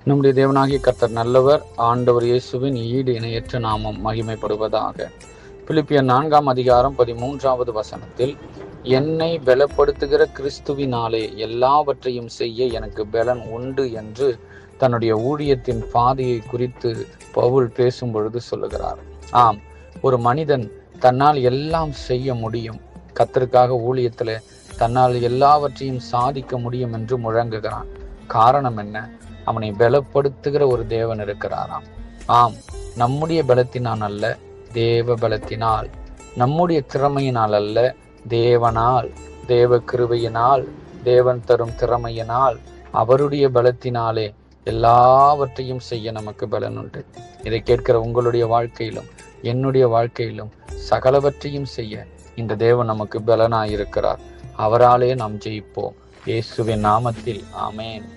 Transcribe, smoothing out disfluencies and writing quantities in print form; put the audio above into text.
நம்முடைய தேவனாகிய கர்த்தர் நல்லவர். ஆண்டவர் இயேசுவின் ஈடு இணையற்ற நாமம் மகிமைப்படுவதாக. பிலிப்பியர் 4:13 வசனத்தில், என்னை பலப்படுத்துகிற கிறிஸ்துவினாலே எல்லாவற்றையும் செய்ய எனக்கு பலன் உண்டு என்று தன்னுடைய ஊழியத்தின் பாதையை குறித்து பவுல் பேசும் பொழுது சொல்லுகிறார். ஆம், ஒரு மனிதன் தன்னால் எல்லாம் செய்ய முடியும், கர்த்தருக்காக ஊழியத்தில் தன்னால் எல்லாவற்றையும் சாதிக்க முடியும் என்று முழங்குகிறான். காரணம் என்ன? அவனை பலப்படுத்துகிற ஒரு தேவன் இருக்கிறாராம். ஆம், நம்முடைய பலத்தினால் அல்ல, தேவ பலத்தினால், நம்முடைய திறமையினால் அல்ல, தேவனால், தேவ கிருபையினால், தேவன் தரும் திறமையினால், அவருடைய பலத்தினாலே எல்லாவற்றையும் செய்ய நமக்கு பலன் உண்டு. இதை கேட்கிற உங்களுடைய வாழ்க்கையிலும் என்னுடைய வாழ்க்கையிலும் சகலவற்றையும் செய்ய இந்த தேவன் நமக்கு பலனாயிருக்கிறார். அவராலே நாம் ஜெயிப்போம். இயேசுவின் நாமத்தில் ஆமென்.